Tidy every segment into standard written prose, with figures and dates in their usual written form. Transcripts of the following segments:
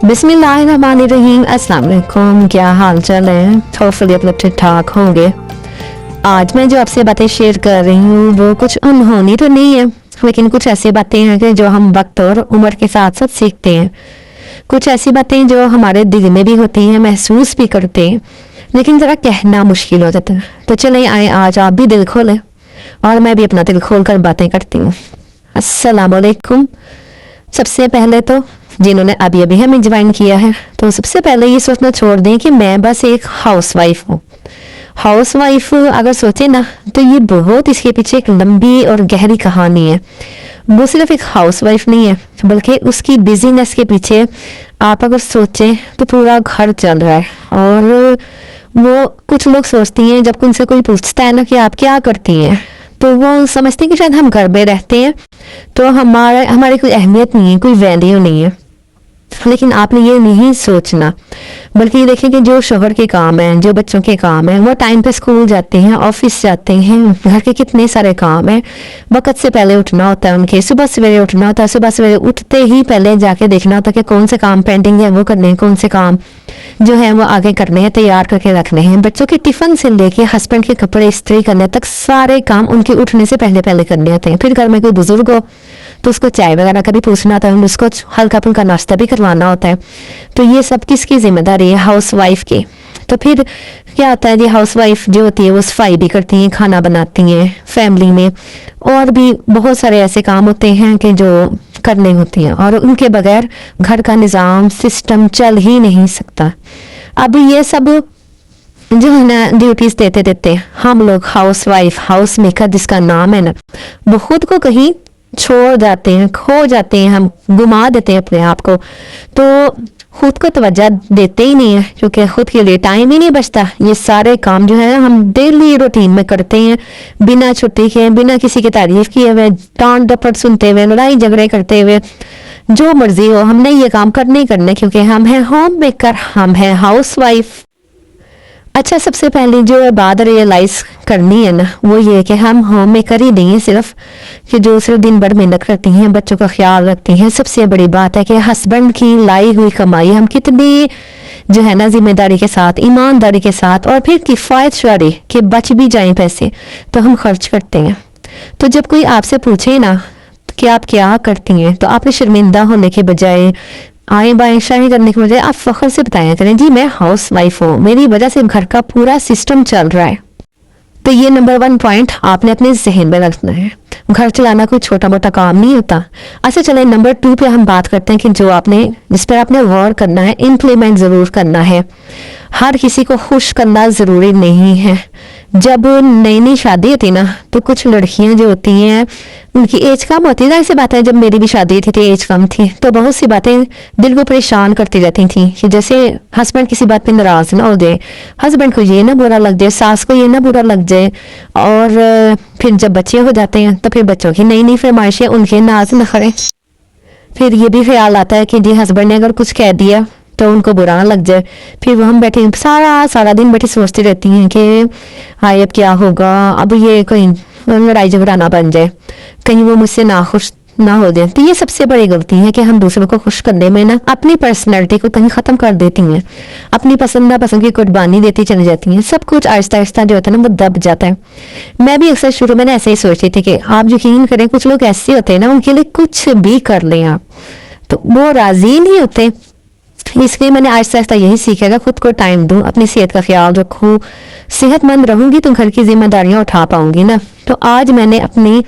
बिस्मिल्लाहिर्रहमानिर्रहीम। अस्सलाम वालेकुम। क्या हाल चाल है? होपफुली आप लोग ठीक ठाक होंगे। आज मैं जो आपसे बातें शेयर कर रही हूँ वो कुछ अनहोनी तो नहीं है, लेकिन कुछ ऐसी बातें हैं कि जो हम वक्त और उम्र के साथ साथ सीखते हैं। कुछ ऐसी बातें जो हमारे दिल में भी होती हैं, महसूस भी करते हैं, लेकिन ज़रा कहना मुश्किल हो जाता है। तो चलें आए, आज आप भी दिल खोलें और मैं भी अपना दिल खोल कर बातें करती हूँ। अस्सलाम वालेकुम। सबसे पहले तो जिन्होंने अभी अभी हमें ज्वाइन किया है, तो सबसे पहले ये सोचना छोड़ दें कि मैं बस एक हाउस वाइफ हूँ। हाउस वाइफ अगर सोचे ना तो ये बहुत, इसके पीछे एक लंबी और गहरी कहानी है। वो सिर्फ एक हाउस वाइफ नहीं है, बल्कि उसकी बिजीनेस के पीछे आप अगर सोचें तो पूरा घर चल रहा है। और वो कुछ लोग सोचती हैं, जब उनसे कोई पूछता है ना कि आप क्या करती हैं, तो वो समझते हैं कि शायद हम घर में रहते हैं तो हमारी कोई अहमियत नहीं है, कोई वैल्यू नहीं है। लेकिन आपने ये नहीं सोचना, बल्कि ये देखें कि जो शोहर के काम हैं, जो बच्चों के काम हैं, वो टाइम पे स्कूल जाते हैं, ऑफिस जाते हैं, घर के कितने सारे काम हैं। वक्त से पहले उठना होता है, उनके सुबह सवेरे उठना होता है। सुबह सवेरे उठते ही पहले जाके देखना होता है कि कौन से काम पेंडिंग है वो करने हैं, कौन से काम जो है वो आगे करने हैं, तैयार करके रखने हैं। बच्चों के टिफिन से लेके हस्बैंड के कपड़े इस्त्री करने तक सारे काम उनके उठने से पहले पहले करने होते हैं। फिर घर में कोई बुजुर्ग हो तो उसको चाय वगैरह का भी पूछना होता है, उसको हल्का फुल्का नाश्ता भी करवाना होता है। तो ये सब किसकी जिम्मेदारी है? हाउस वाइफ की। तो फिर क्या होता है, ये हाउस वाइफ जो होती है वो सफाई भी करती हैं, खाना बनाती हैं फैमिली में, और भी बहुत सारे ऐसे काम होते हैं कि जो करने होती हैं, और उनके बगैर घर का निज़ाम सिस्टम चल ही नहीं सकता। अब ये सब जो है ना ड्यूटीज देते देते हम लोग हाउस वाइफ, हाउस मेकर जिसका नाम है ना, वो खुद को कहीं छोड़ जाते हैं, खो जाते हैं, हम गुमा देते हैं अपने आप को। तो खुद को तवज्जो देते ही नहीं है, क्योंकि खुद के लिए टाइम ही नहीं बचता। ये सारे काम जो है ना हम डेली रूटीन में करते हैं, बिना छुट्टी के, बिना किसी की तारीफ किए हुए, डांट डपट सुनते हुए, लड़ाई झगड़े करते हुए, जो मर्जी हो हमने ये काम करने ही करने, क्योंकि हम हैं होम मेकर, हम हैं हाउस वाइफ। अच्छा, सबसे पहले जो बात रियलाइज करनी है ना वो ये कि हम होम मेकर ही नहीं है सिर्फ, कि जो सिर्फ दिन भर मेहनत करती हैं, बच्चों का ख्याल रखती हैं। सबसे बड़ी बात है कि हस्बैंड की लाई हुई कमाई हम कितनी जो है ना जिम्मेदारी के साथ, ईमानदारी के साथ, और फिर किफ़ायत शुमारी के बच भी जाएं पैसे तो हम खर्च करते हैं। तो जब कोई आपसे पूछे ना कि आप क्या करती हैं, तो आपने शर्मिंदा होने के बजाय, आए बाएं शाही करने के बजाय आप फख्र से बताया करें, जी मैं हाउस वाइफ हूँ, मेरी वजह से घर का पूरा सिस्टम चल रहा है। तो ये नंबर 1 पॉइंट आपने अपने जहन में रखना है। घर चलाना कोई छोटा मोटा काम नहीं होता। अच्छा चले नंबर 2 पे हम बात करते हैं कि जिस पर आपने गौर करना है, इम्प्लीमेंट जरूर करना है। हर किसी को खुश करना जरूरी नहीं है। जब नई नई शादी होती ना तो कुछ लड़कियां जो होती हैं उनकी एज कम होती है, जाहिर सी बात है, जब मेरी भी शादी थी तो एज कम थी, तो बहुत सी बातें दिल को परेशान करती रहती थी कि जैसे हस्बैंड किसी बात पे नाराज ना हो जाए, हस्बैंड को ये ना बुरा लग जाए, सास को ये ना बुरा लग जाए। और फिर जब बच्चे हो जाते हैं तो फिर बच्चों की नई नई फरमाइशें, उनके नाज नखरे, फिर ये भी ख्याल आता है कि जी हस्बैंड ने अगर कुछ कह दिया तो उनको बुरा ना लग जाए। फिर वो हम बैठे सारा दिन बैठे सोचती रहती हैं कि हाय अब क्या होगा, अब ये कहीं लड़ाई झगड़ा ना बन जाए, कहीं वो मुझसे ना खुश ना हो जाए। तो ये सबसे बड़ी गलती है कि हम दूसरों को खुश करने में ना अपनी पर्सनैलिटी को कहीं ख़त्म कर देती हैं, अपनी पसंद नापसंद की कुर्बानी देती चली जाती हैं। सब कुछ आहिस्ता आहिस्ता जो होता है ना वो दब जाता है। मैं भी अक्सर शुरू में ऐसे ही सोचती थी कि आप यकीन करें कुछ लोग ऐसे होते हैं ना, उनके लिए कुछ भी कर लें आप तो वो राजी नहीं होते। इसलिए मैंने आहिस्ता आहिस्ता यही सीखेगा, खुद को टाइम दूं, अपनी सेहत का ख्याल रखूं, सेहतमंद रहूंगी तो घर की जिम्मेदारियां उठा पाऊंगी ना। तो आज मैंने अपनी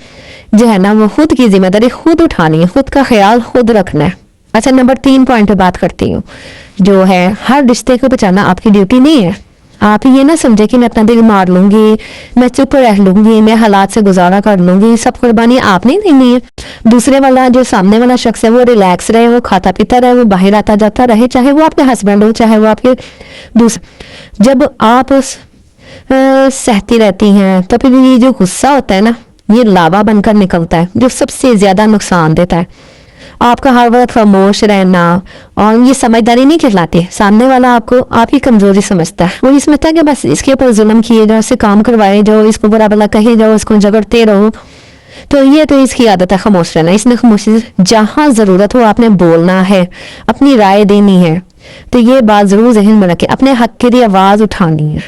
जो है ना वो खुद की जिम्मेदारी खुद उठानी है, खुद का ख्याल खुद रखना है। अच्छा नंबर 3 पॉइंट पे बात करती हूँ, जो है हर रिश्ते को बचाना आपकी ड्यूटी नहीं है। आप ये ना समझे कि मैं अपना दिल मार लूंगी, मैं चुप रह लूंगी, मैं हालात से गुजारा कर लूंगी, सब कुर्बानी आपने देनी है। दूसरे वाला जो सामने वाला शख्स है वो रिलैक्स रहे, वो खाता पीता रहे, वो बाहर आता जाता रहे, चाहे वो आपके हस्बैंड हो चाहे वो आपके दूसरे। जब आप सहती रहती हैं तो फिर ये जो गुस्सा होता है ना ये लावा बनकर निकलता है, जो सबसे ज्यादा नुकसान देता है। आपका हर वक्त खामोश रहना और ये समझदारी नहीं कहलाती। सामने वाला आपको आपकी कमजोरी समझता है, वो ये समझता है कि बस इसके ऊपर जुल्म किए जाओ, इससे काम करवाए जाओ, इसको बुरा भला कहे जाओ, इसको झगड़ते रहो। तो ये तो इसकी आदत है खामोश रहना। इसने खामोशी से जहाँ ज़रूरत हो आपने बोलना है, अपनी राय देनी है। तो ये बात ज़रूर जहन में रखें, अपने हक के लिए आवाज़ उठानी है।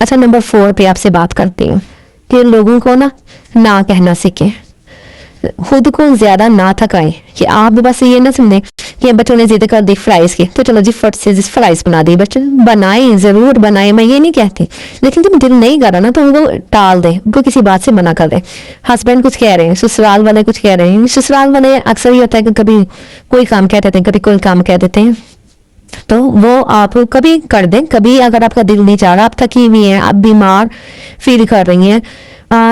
अच्छा, नंबर 4 पे आपसे बात करती हूँ कि लोगों को ना कहना सीखें, खुद को ज़्यादा ना थकाएं। कि आप बस ये ना समझें कि बच्चों ने जिद कर दी फ्राइज़ की, तो चलो जी फट से जिस फ्राइज़ बना दी। बच्चे बनाएं, ज़रूर बनाएं, मैं ये नहीं कहती, लेकिन जब दिल नहीं कर रहा ना तो उनको टाल दें, उनको किसी बात से मना कर दें। हस्बैंड कुछ कह रहे हैं, ससुराल वाले कुछ कह रहे हैं। ससुराल वाले अक्सर ये होता है कि कभी कोई काम कह देते हैं, कभी कोई काम कह देते हैं, तो वो आप कभी कर दें। कभी अगर आपका दिल नहीं चाह रहा, आप थकी हुई हैं, आप बीमार फील कर रही हैं,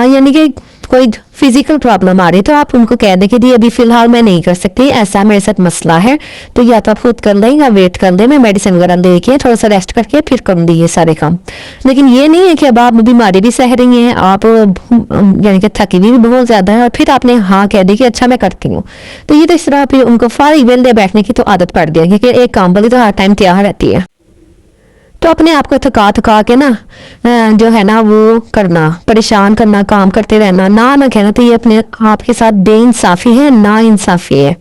यानी कि कोई फिजिकल प्रॉब्लम आ रही है, तो आप उनको कह दें कि जी अभी फिलहाल मैं नहीं कर सकती, ऐसा मेरे साथ मसला है, तो या तो आप खुद कर लें या वेट कर लें, मैं मेडिसिन वगैरह लेके थोड़ा सा रेस्ट करके फिर करूँगी ये सारे काम। लेकिन ये नहीं है कि अब आप बीमारी भी सह रही हैं, आप यानी कि थकी भी बहुत ज़्यादा है, और फिर आपने हाँ कह दी कि अच्छा मैं करती हूँ। तो ये तो इस तरह फिर उनको फारिग वेले बैठने की तो आदत पड़ गई, क्योंकि एक काम वाली तो हर टाइम तैयार रहती है। तो अपने आप को थका थका के जो है ना वो करना, परेशान करना, काम करते रहना, ना कहना, तो ये अपने आप के साथ बेइंसाफी है, ना इंसाफी है।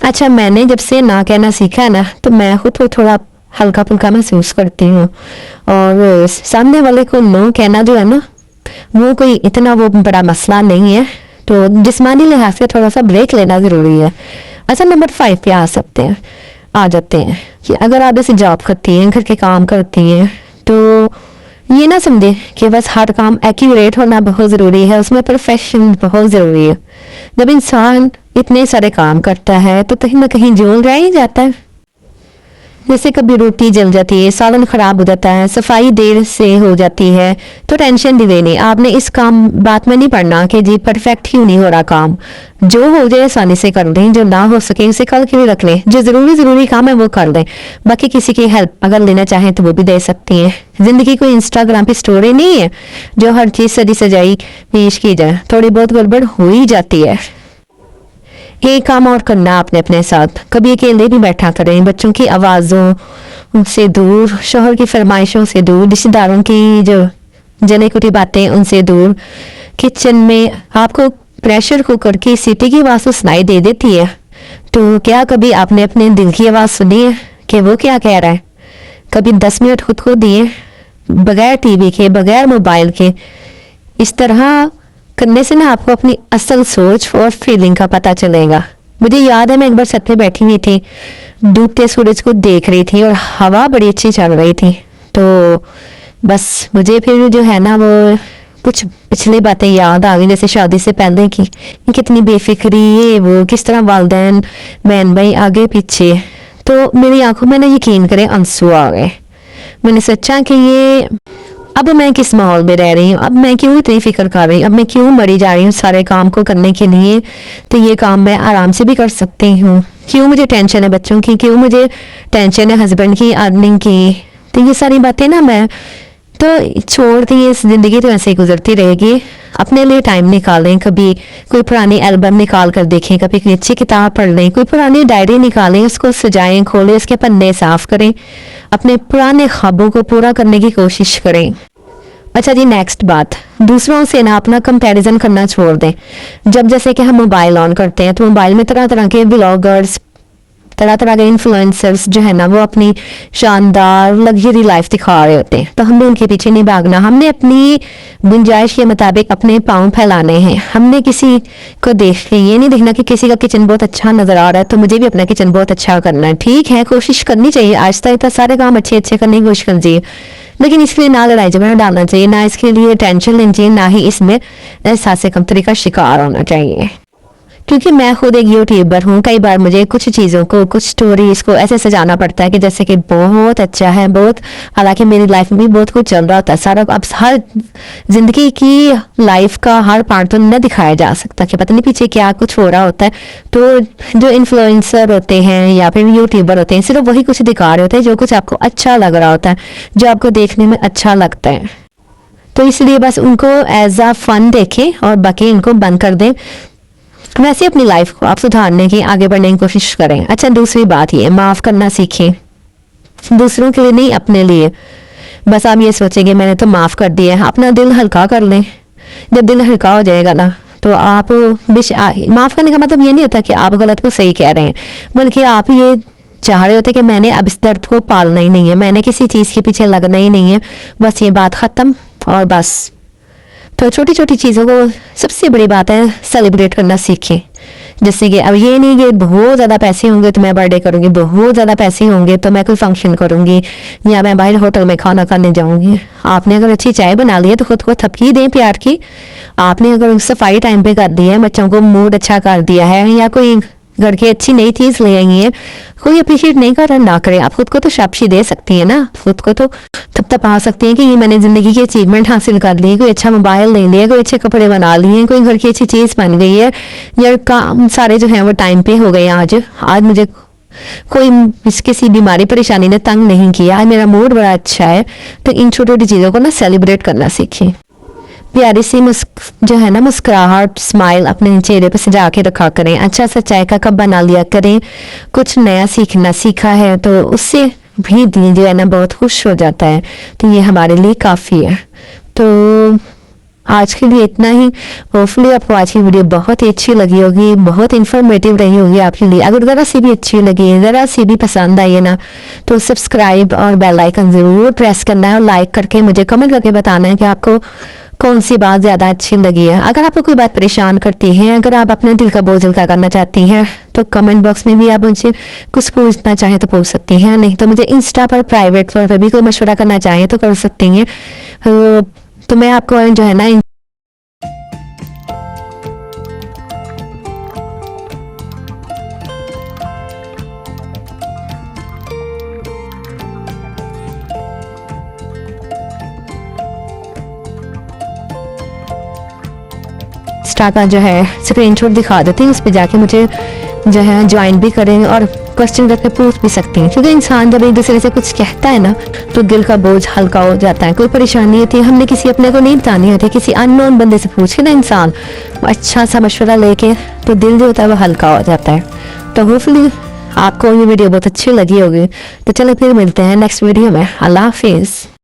अच्छा, मैंने जब से ना कहना सीखा है ना, तो मैं खुद को थोड़ा हल्का फुल्का महसूस करती हूँ, और सामने वाले को नो कहना जो है ना वो कोई इतना वो बड़ा मसला नहीं है। तो जिस्मानी लिहाज से थोड़ा सा ब्रेक लेना ज़रूरी है। अच्छा, नंबर 5 पे आ जाते हैं कि अगर आप जैसे जॉब करती हैं, घर के काम करती हैं, तो ये ना समझे कि बस हर काम एक्यूरेट होना बहुत ज़रूरी है, उसमें परफेक्शन बहुत ज़रूरी है। जब इंसान इतने सारे काम करता है तो कहीं ना कहीं झोल रह ही जाता है। जैसे कभी रोटी जल जाती है, सालन खराब हो जाता है, सफाई देर से हो जाती है, तो टेंशन नहीं लेनी। आपने इस काम बात में नहीं पड़ना कि जी परफेक्ट क्यों नहीं हो रहा काम, जो हो जाए आसानी से कर लें, जो ना हो सके उसे कल के लिए रख लें, जो ज़रूरी काम है वो कर लें। बाकी किसी की हेल्प अगर लेना चाहें तो वो भी दे सकती हैं। ज़िंदगी कोई इंस्टाग्राम पे स्टोरी नहीं है जो हर चीज़ सजी सजाई पेश की जाए, थोड़ी बहुत गड़बड़ हो ही जाती है। एक काम और करना आपने अपने साथ, कभी अकेले भी बैठा करें, बच्चों की आवाज़ों से दूर, शोहर की फरमाइशों से दूर, रिश्तेदारों की जो जले कुटी बातें उनसे दूर। किचन में आपको प्रेशर कुकर की सीटी की आवाज़ तो सुनाई दे देती है, तो क्या कभी आपने अपने दिल की आवाज़ सुनी है कि वो क्या कह रहा है? कभी 10 मिनट खुद को दिए, बगैर टीवी के, बगैर मोबाइल के। इस तरह करने से ना आपको अपनी असल सोच और फीलिंग का पता चलेगा। मुझे याद है मैं एक बार छत पे बैठी हुई थी, डूबते सूरज को देख रही थी और हवा बड़ी अच्छी चल रही थी, तो बस मुझे फिर जो है ना वो कुछ पिछली बातें याद आ गई, जैसे शादी से पहले की कितनी बेफिक्री, ये वो, किस तरह वालदैन बहन भाई आगे पीछे। तो मेरी आंखों में ना यकीन करें आंसू आ गए। मैंने सोचा कि ये अब मैं किस माहौल में रह रही हूँ, अब मैं क्यों इतनी फिक्र कर रही हूँ, अब मैं क्यों मरी जा रही हूँ सारे काम को करने के लिए, तो ये काम मैं आराम से भी कर सकती हूँ। क्यों मुझे टेंशन है बच्चों की, क्यों मुझे टेंशन है हस्बैंड की, अर्निंग की। तो ये सारी बातें ना मैं तो छोड़ दी, इस ज़िंदगी तो ऐसे ही गुजरती रहेगी। अपने लिए टाइम निकालें, कभी कोई पुरानी एल्बम निकाल कर देखें, कभी कोई अच्छी किताब पढ़ लें, कोई पुरानी डायरी निकालें, उसको सजाएं, खोलें, उसके पन्ने साफ करें, अपने पुराने ख्वाबों को पूरा करने की कोशिश करें। अच्छा जी, नेक्स्ट बात, दूसरों से ना अपना कंपैरिजन करना छोड़ दें। जब जैसे कि हम मोबाइल ऑन करते हैं तो मोबाइल में तरह तरह के ब्लॉगर्स, तरह तरह के इन्फ्लुएंसर्स जो है ना वो अपनी शानदार लग्जरी लाइफ दिखा रहे होते हैं, तो हमने उनके पीछे नहीं भागना। हमने अपनी गुंजाइश के मुताबिक अपने पाँव फैलाने हैं। हमने किसी को देख के ये नहीं देखना कि किसी का किचन बहुत अच्छा नजर आ रहा है तो मुझे भी अपना किचन बहुत अच्छा करना है। ठीक है, कोशिश करनी चाहिए, आहिस्ता आहिस्ता सारे काम अच्छे अच्छे करने की कोशिश करनी चाहिए, लेकिन इसके लिए ना लड़ाई झगड़ा डालना चाहिए, ना इसके लिए टेंशन लेनी चाहिए, ना ही इसमें एहसास कमतरी का शिकार होना चाहिए। क्योंकि मैं खुद एक यूट्यूबर हूँ, कई बार मुझे कुछ चीज़ों को, कुछ स्टोरीज को ऐसे सजाना पड़ता है कि जैसे कि बहुत अच्छा है, बहुत, हालांकि मेरी लाइफ में भी बहुत कुछ चल रहा होता है सारा। अब हर जिंदगी की लाइफ का हर पार्ट तो न दिखाया जा सकता कि पता नहीं पीछे क्या कुछ हो रहा होता है। तो जो इन्फ्लुएंसर होते हैं या फिर यूट्यूबर होते हैं, सिर्फ वही कुछ दिखा रहे होते हैं जो कुछ आपको अच्छा लग रहा होता है, जो आपको देखने में अच्छा लगता है। तो इसलिए बस उनको एज अ फन देखें और बाकी इनको बंद कर दें। वैसे अपनी लाइफ को आप सुधारने की, आगे बढ़ने की कोशिश करें। अच्छा, दूसरी बात ये, माफ़ करना सीखें, दूसरों के लिए नहीं, अपने लिए। बस आप ये सोचेंगे मैंने तो माफ़ कर दिया है, अपना दिल हल्का कर लें। जब दिल हल्का हो जाएगा ना, तो आप माफ़ करने का मतलब ये नहीं होता कि आप गलत को सही कह रहे हैं, बल्कि आप ये चाह रहे होते कि मैंने अब इस दर्द को पालना ही नहीं है, मैंने किसी चीज़ के पीछे लगना ही नहीं है, बस ये बात ख़त्म और बस। तो छोटी छोटी चीज़ों को, सबसे बड़ी बात है सेलिब्रेट करना सीखें। जैसे कि अब ये नहीं कि बहुत ज़्यादा पैसे होंगे तो मैं बर्थडे करूँगी, बहुत ज़्यादा पैसे होंगे तो मैं कोई फंक्शन करूँगी, या मैं बाहर होटल में खाना खाने जाऊँगी। आपने अगर अच्छी चाय बना ली है तो खुद को थपकी दें प्यार की। आपने अगर सफाई टाइम पे कर दी है, बच्चों को मूड अच्छा कर दिया है, या कोई घर की अच्छी नई चीज़ ले आई है, कोई अप्रिशिएट नहीं कर रहा, ना करें। आप खुद को तो शाबाशी दे सकती है ना, खुद को तो थपथपा सकती हैं कि ये मैंने ज़िंदगी की अचीवमेंट हासिल कर ली, कोई अच्छा मोबाइल ले लिया, कोई अच्छे कपड़े बना लिए, कोई घर की अच्छी चीज़ बन गई है, या काम सारे जो हैं वो टाइम पे हो गए। आज मुझे कोई किसी बीमारी परेशानी ने तंग नहीं किया, आज मेरा मूड बड़ा अच्छा है। तो इन छोटी छोटी चीज़ों को ना सेलिब्रेट करना सीखें। प्यारी सी जो है ना मुस्कुराहट, स्माइल अपने चेहरे पर सजा के रखा करें। अच्छा सा चाय का कप बना लिया करें। कुछ नया सीखा है तो उससे भी दिल जो है ना बहुत खुश हो जाता है। तो ये हमारे लिए काफ़ी है। तो आज के लिए इतना ही। होपफुली आपको आज की वीडियो बहुत ही अच्छी लगी होगी, बहुत इन्फॉर्मेटिव रही होगी आपके लिए। अगर ज़रा सी भी अच्छी लगी, ज़रा सी भी पसंद आई है ना, तो सब्सक्राइब और बेल आइकन ज़रूर प्रेस करना है, और लाइक करके मुझे कमेंट करके बताना है कि आपको कौन सी बात ज़्यादा अच्छी लगी है। अगर आपको कोई बात परेशान करती है, अगर आप अपने दिल का बोझ हल्का करना चाहती हैं, तो कमेंट बॉक्स में भी आप मुझसे कुछ पूछना चाहें तो पूछ सकती हैं, नहीं तो मुझे इंस्टा पर प्राइवेट तौर पर भी कोई मशवरा करना चाहें तो कर सकती हैं। तो मैं आपको जो है ना इंस्टा का जो है स्क्रीनशॉट दिखा देती हूँ, उस पर जाके मुझे जो है ज्वाइन भी करें और क्वेश्चन करके पूछ भी सकती हैं। क्योंकि इंसान जब एक दूसरे से कुछ कहता है ना, तो दिल का बोझ हल्का हो जाता है। कोई परेशानी होती है, हमने किसी अपने को नहीं बतानी होती, किसी अननोन बंदे से पूछ के ना इंसान अच्छा सा मशवरा लेके, तो दिल जो होता है वो हल्का हो जाता है। तो होपफुली आपको ये वीडियो बहुत अच्छी लगी होगी। तो चलो फिर मिलते हैं नेक्स्ट वीडियो में। अल्लाह हाफिज़।